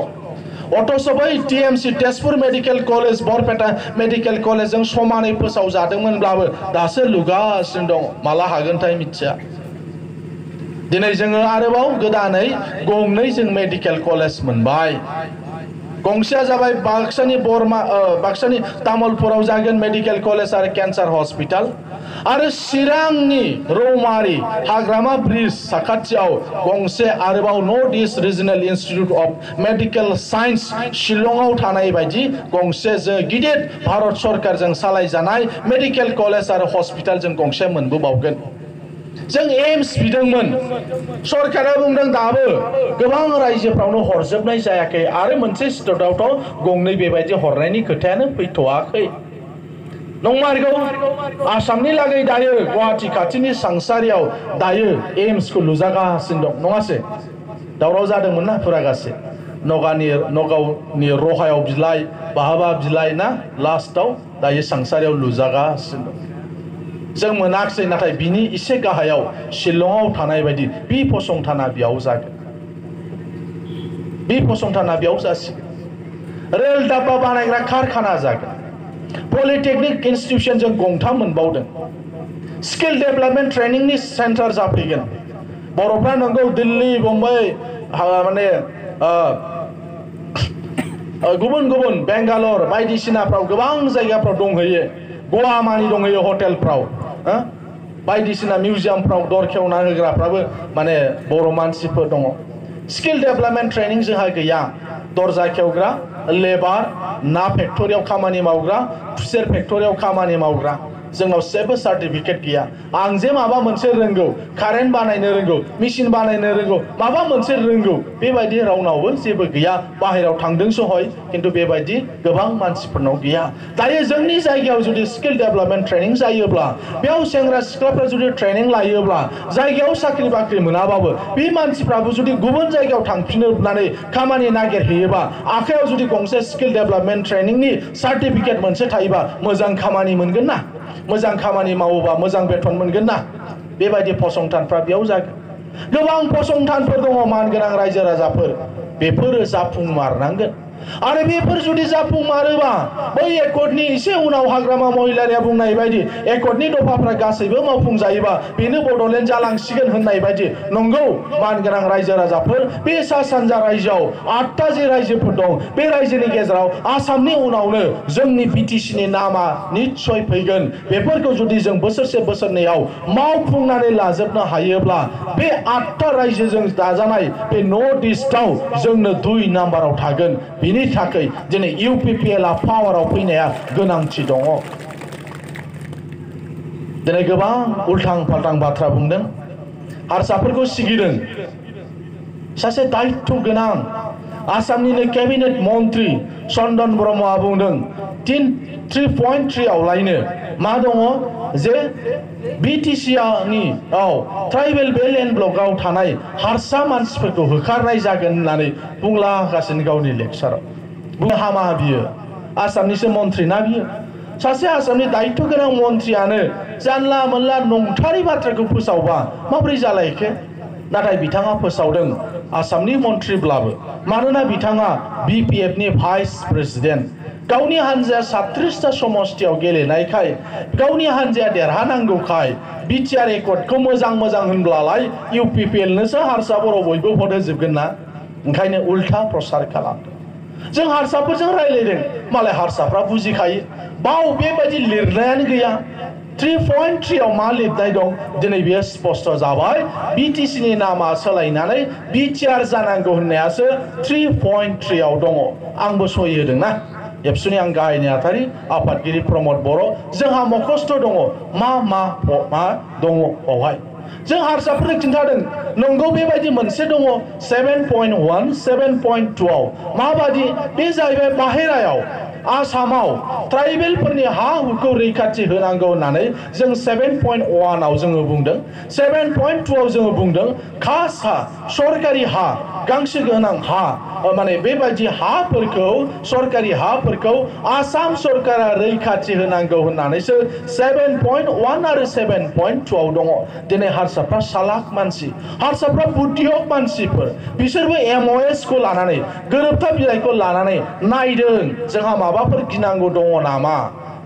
अथच बै TMC Tezpur medical college Barpeta medical कलेजजों समानै फोसावजादोंमोनब्लाबो दासो लुगासिनो दङ माला हागोनथाय मिथिया दिनै जोङो आरोबाव गोदानै गंनै जों मेडिकेल कलेज मोनबाय गंसेया जाबाय बाक्सानि बरमा बाक्सानि तामुलपुराव जागोन मेडिकेल कलेज आरो केन्सार हस्पिटाल आरो चिरांनि रौमारि हाग्रामा ब्रिज साखाथियाव गंसे आरोबाव north east regional institute of medical science शिलंआव थानाय बायदि गंसे जों गिदिर भारत सरकारजों सालायजानाय मेडिकेल कलेज आरो हस्पिटाल जों गंसे मोनबोबावगोन जों एम्स बिदोंमोन सरकारा बुंदों दाबो गोबां रायजोफ्रावनो हरजोबनाय जायाखै आरो मोनसे स्टेटआवथ' गंनै बेबायदि हरनायनि खोथायानो फैथ'वाखै नंमारगौ आसामनि लागै दायो गुवाहाटी खाथिनि सांसारियाव दायो एम्सखौ लुजागासिनो दं नङासै दावराव जादोंमोन ना फुरागासे नगावनि रहायाव बिलाइ बहाबा बिलाइ ना लास्टआव दायो सांसारियाव लुजागासिनो दं जों मोनाखसै नाथाय बिनि इसे गाहायाव शिलंआव थानाय बायदि बि फसंथाना बेयाव जागोन बि फसंथाना बेयाव जासिगोन रेल डाब्बा बानायग्रा कारखाना जागोन पलिटेक्निक इन्स्टिट्यूशन जों गंथाम मोनबावदों स्किल डेभेलपमेन्ट ट्रेनिंनि सेन्टार जाफैगोन बर'फ्रा नंगौ दिल्ली बम्बाइ माने गुबुन गुबुन बेंगालर बायदिसिनाफ्राव गोबां जायगाफ्राव दंहैयो गवा मानि दंहैयो हटेलफ्राव बायदिसिना मिउजियामफ्राव दर खेवना होग्राफ्राबो माने बर' मानसिफोर दङ स्किल डेभेलपमेन्ट ट्रेनिं जोंहा गैया दरजा खेवग्रा लेबार ना फेक्टरियाव खामानि मावग्रा खुसेर फेक्टरियाव खामानि मावग्रा जोंनाव जेबो सार्टिफिकेट गैया आं जे माबा मोनसे रोंगौ कारेन्ट बानायनो रोंगौ मेसिन बानायनो रोंगौ माबा मोनसे रोंगौ बेबायदि रावनावबो जेबो गैया बाहेरायाव थांदोंसो हय किन्तु बेबायदि गोबां मानसिफोरनाव गैया दायो जोंनि जायगायाव जुदि स्किल डेभेलपमेन्ट ट्रेनिं जायोब्ला बेयाव सेंग्रा सिख्लाफ्रा जुदि ट्रेनिं लायोब्ला जायगायाव साख्रि बाख्रि मोनाबाबो बे मानसिफ्राबो जुदि गुबुन जायगायाव थांफिननानै खामानि नागिरहैयोबा आखायाव जुदि गंसे स्किल डेभेलपमेन्ट ट्रेनिंनि सार्टिफिकेट मोनसे थायोबा मोजां खामानि मोनगोन ना मोजां खामानि मावोबा मोजां बेथन मोनगोन ना बेबायदि फसंथानफ्रा बेयाव जागोन गोबां फसंथानफोर दङ मानगोनां रायजो राजाफोर बेफोरो जाफुंमारनांगोन आरो बेफोर जुदि जाफुंमारोबा बै एकर्डनि एसे उनाव हाग्रामा महिलारिया बुंनाय बायदि एकर्डनि दफाफ्रा गासैबो मावफुंजायोबा बेनो बड'लेण्ड जालांसिगोन होननाय बायदि नंगौ मानगोनां रायजो राजाफोर बे सा सानजा रायजोआव 8टा जे रायजोफोर दं बे रायजोनि गेजेराव आसामनि उनावनो जोंनि बिटिसिनि नामा निश्चय फैगोन बेफोरखौ जुदि जों बोसोरसे बोसोरनैयाव मावफुंनानै लाजोबनो हायोब्ला बे 8टा रायजोजों दाजानाय बे नर्थ इस्टआव जोंनो 2 नाम्बाराव थागोन बिनि थाखाय दिनै इउपिपिएल आ पावाराव फैनाया गोनांथि दङ दिनै गोबां उल्थां फाल्थां बाथ्रा बुंदों हारसाफोरखौ सिगिदों सासे दायित्व गोनां आसामनिनो केबिनेट मन्त्रि चन्दन ब्रह्मआ बुंदों 3.3 आव लायनो मा दङ जे बिटिसिनि ट्राइबेल बेल्ट एन्ड ब्लकआव थानाय हारसा मानसिफोरखौ होखारनाय जागोन होननानै बुंलागासिनो गावनि लेक्साराव बुंनो हामा बियो आसामनिसो मन्त्रि ना बियो सासे आसामनि दायित्व गोनां मन्त्रियानो जानला मोनला नंथारै बाथ्राखौ फोसावबा माबोरै जालायखो नाथाय बिथाङा फोसावदों आसामनि मन्त्रिब्लाबो मानोना बिथाङा बिपिएफनि भाइस प्रेसिडेन्ट गावनि हानजाया 37टा समष्टियाव गेलेनायखाय गावनि हानजाया देरहानांगौखाय बिटिआर एकर्डखौ मोजां होनब्लालाय इउपिपिएलनोसो हारसा बर' बयबो भट होजोबगोन ना ओंखायनो उल्था प्रसार खालामदों जों हारसाफोरजों रायलायदों मालाय हारसाफ्रा बुजिखायो बाव बेबायदि लिरनायानो गैया 3.3 आव मा लिरनाय दं दिनै बेयो स्पष्ट जाबाय बिटिसिनि नामा सोलायनानै बिटिआर जानांगौ होननायासो 3.3 आव दङ आंबो सहि होदों ना एबसुनि आं गाहाय नेहाथारि आफादगिरि प्रमद बर' जोंहा मखस्थ' दङ मा दङ बावहाय जों हारसाफोरनो खिन्थादों नंगौ बेबायदि मोनसे दङ 7.1 7.2 आव माबादि बे जाहैबाय बाहेरायाव आसामाव ट्राइबेलफोरनि हा हुखौ रैखाथि होनांगौ होननानै जों 7.1 आव जोङो बुंदों 7.2 आव जोङो बुंदों खास हा सरकारि हा गांसो गोनां हा माने बेबायदि हाफोरखौ सरकारि हाफोरखौ आसाम सरकारा रैखाथि होनांगौ होननानैसो 7.1 आरो 7.2 आव दङ दिनै हारसाफ्रा सालाक मानसि हारसाफ्रा बुद्धियक मानसिफोर बिसोरबो एमअएस खौ लानानै गोरोबथा बिलाइखौ लानानै नायदों जोंहा माबाफोर गिनांगौ दङ नामा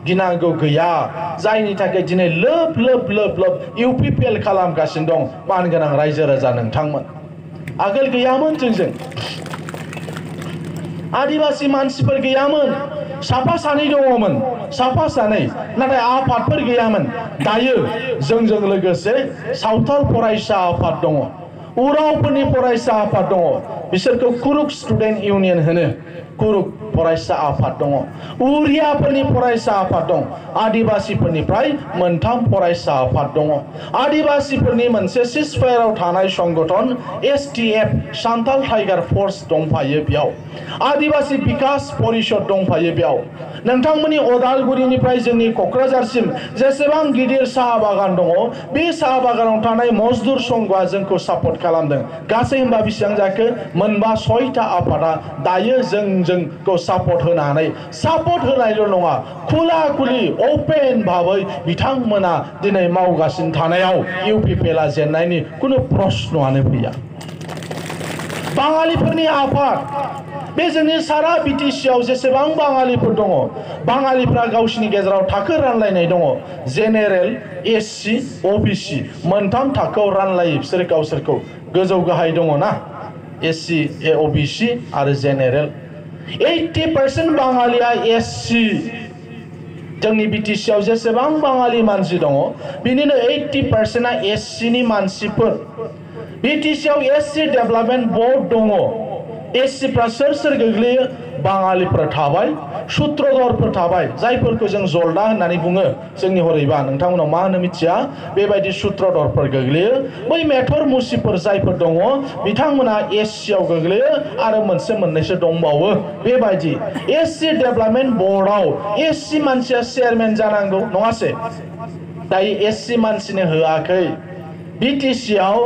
गिनांगौ गैया जायनि थाखाय दिनै लोब इउपिपिएल खालामगासिनो दं मानगोनां रायजो राजा नोंथांमोन आगोल गैयामोन जोंजों आदिवासी मानसिफोर गैयामोन साफा सानै दङमोन साफा सानै नाथाय आफादफोर गैयामोन दायो जोंजों लोगोसे सावथाल फरायसा आफाद दङ उरावफोरनि फरायसा आफाद दङ बिसोरखौ कुरुक स्टुडेन्ट इउनियन होनो कुरुक फरायसा आफाद दङ उरियाफोरनि फरायसा आफाद दं आदिवासीफोरनिफ्राय मोनथाम फरायसा आफाद दङ आदिवासीफोरनि मोनसे सिजफायाराव थानाय संगठन एसटीएफ सान्थाल टाइगार फोर्स दंफायो बेयाव आदिवासी विकास परिषद दंफायो बेयाव नोंथांमोननि अदालगुरिनिफ्राय जोंनि क'क्राझारसिम जेसेबां गिदिर साहा बागान दङ बे साहा बागानाव थानाय मजदुर संघआ जोंखौ सापर्ट खालामदों गासै होनबा बेसेबां जाखो मोनबा 6टा आफादा दायो जोंखौ सापर्ट होनानै सापर्ट होनायल' नङा खुला खुलि अपेन भाबै बिथांमोना दिनै मावगासिनो थानायाव इउपिपिएलआ जेननायनि कुनु प्रश्नआनो फैया बाङालिफोरनि आफाद बे जोंनि सारा बिटिसिआव जेसेबां बाङालिफोर दङ बाङालिफ्रा गावसिनि गेजेराव थाखो रानलायनाय दङ जेनेरेल एससी ओबीसी मोनथाम थाखोआव रानलायो बिसोर गावसोरखौ गोजौ गाहाय दङ ना एससी ओबीसी आरो जेनेरेल 80% बाङालिया एससी जोंनि बिटिसिआव जेसेबां बाङालि मानसि दङ बिनिनो 80%आ एससी नि मानसिफोर बिटिसिआव एससी डेभलपमेन्ट बोर्ड दङ एससीफ्रा सोर गोग्लैयो बाङालिफ्रा थाबाय सूत्रधरफोर थाबाय जायफोरखौ जों जल्दा होननानै बुङो जोंनि हरैबा नोंथांमोनाव मा होनो मिथिया बेबायदि सूत्रधरफोर गोग्लैयो बै मेथर मुसिफोर जायफोर दङ बिथांमोना एससीआव गोग्लैयो आरो मोनसे मोननैसो दंबावो बेबायदि एससी डेभलपमेन्ट बोर्डआव एससी मानसिया चेयारमेन जानांगौ नङासे दायो एससी मानसिनो होआखै बिटिसिआव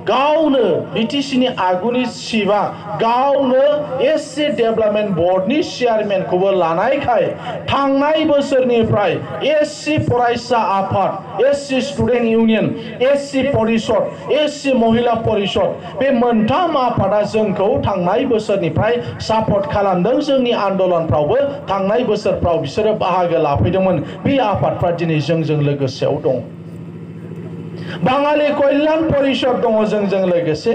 गावनो बिटिसिनि आगुनि चिफआ गावनो एससी डेभलपमेन्ट बोर्डनि चेयारमेनखौबो लानायखाय थांनाय बोसोरनिफ्राय एससी फरायसा आफाद एससी स्टुडेन्ट इउनियन एससी परिषद एससी महिला परिषद बे मोनथाम आफादा जोंखौ थांनाय बोसोरनिफ्राय सापर्ट खालामदों जोंनि आन्दोलनफ्रावबो थांनाय बोसोरफ्राव बिसोरो बाहागो लाफैदोंमोन बे आफादफ्रा दिनै जोंजों लोगोसेयाव दं बाङालि कल्याण परिषद दङ जोंजों लोगोसे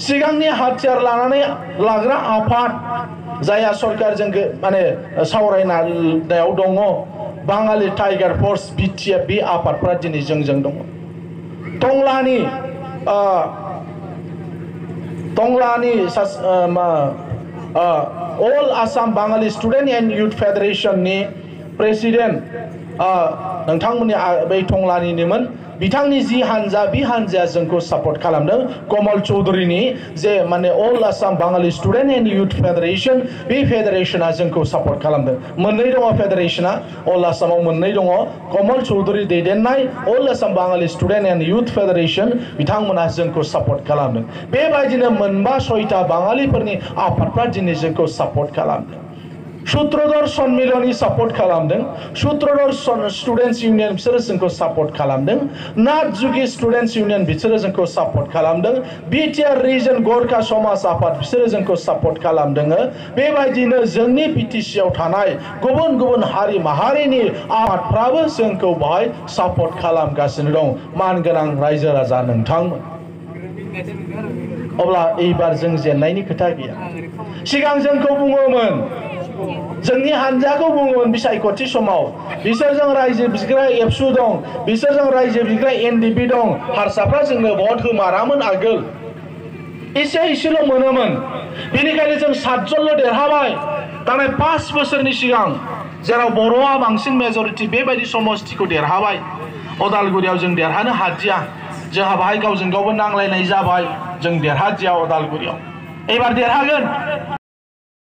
सिगांनि हाथियार लानानै लाग्रा आफाद जाया सरकारजों माने सावरायनायाव दङ बाङालि टाइगार फोर्स बिटिएफ बे आफादफ्रा दिनै जोंजों दङ टंलानि अल आसाम बाङालि स्टुडेन्ट एन्ड युथ फेडारेशननि प्रेसिडेन्ट नोंथांमोननि बै टंलानिनोमोन बिथांनि जि हानजा बे हानजाया जोंखौ सापर्ट खालामदों कमल चौधुरीनि जे माने अल आसाम बाङालि स्टुडेन्ट एन्ड युथ फेडारेशन बे फेडारेशना जोंखौ सापर्ट खालामदों मोननै दङ फेडारेशना अल आसामाव मोननै दङ कमल चौधुरी दैदेननाय अल आसाम बाङालि स्टुडेन्ट एन्ड युथ फेडारेशन बिथांमोना जोंखौ सापर्ट खालामदों बेबायदिनो मोनबा 6टा बाङालिफोरनि आफादफ्रा दिनै जोंखौ सापर्ट खालामदों सूत्रधर सम्मेलननि सापर्ट खालामदों सूत्रधर स्टुडेन्ट्स इउनियन बिसोरो जोंखौ सापर्ट खालामदों नाथ जुगि स्टुडेन्ट्स इउनियन बिसोरो जोंखौ सापर्ट खालामदों बिटिआर रिजन गोरखा समाज आफाद बिसोरो जोंखौ सापर्ट खालामदों बेबायदिनो जोंनि बिटिसिआव थानाय गुबुन गुबुन हारि माहारिनि आफादफ्राबो जोंखौ बाहाय सापर्ट खालामगासिनो दं मानगोनां रायजो राजा नोंथांमोन अब्ला एबार जों जेननायनि खोथा गैया सिगां जोंखौ बुङोमोन जोंनि हानजाखौ बुङोमोन बिसायख'थि समाव बिसोरजों रायजो बिग्रा एबसु दं बिसोरजों रायजो बिग्रा एनडिपि दं हारसाफ्रा जोंनो भट होमारामोन आगोल एसेल' मोनोमोन बेनिखायनो जों 7 जनल' देरहाबाय थांनाय 5 बोसोरनि सिगां जेराव बर'आ बांसिन मेजरिटि बेबायदि समस्तिखौ देरहाबाय अदालगुरियाव जों देरहानो हादिया जोंहा बाहाय गावजों गावबो नांलायनाय जाबाय जों देरहादिया अदालगुरियाव एबार देरहागोन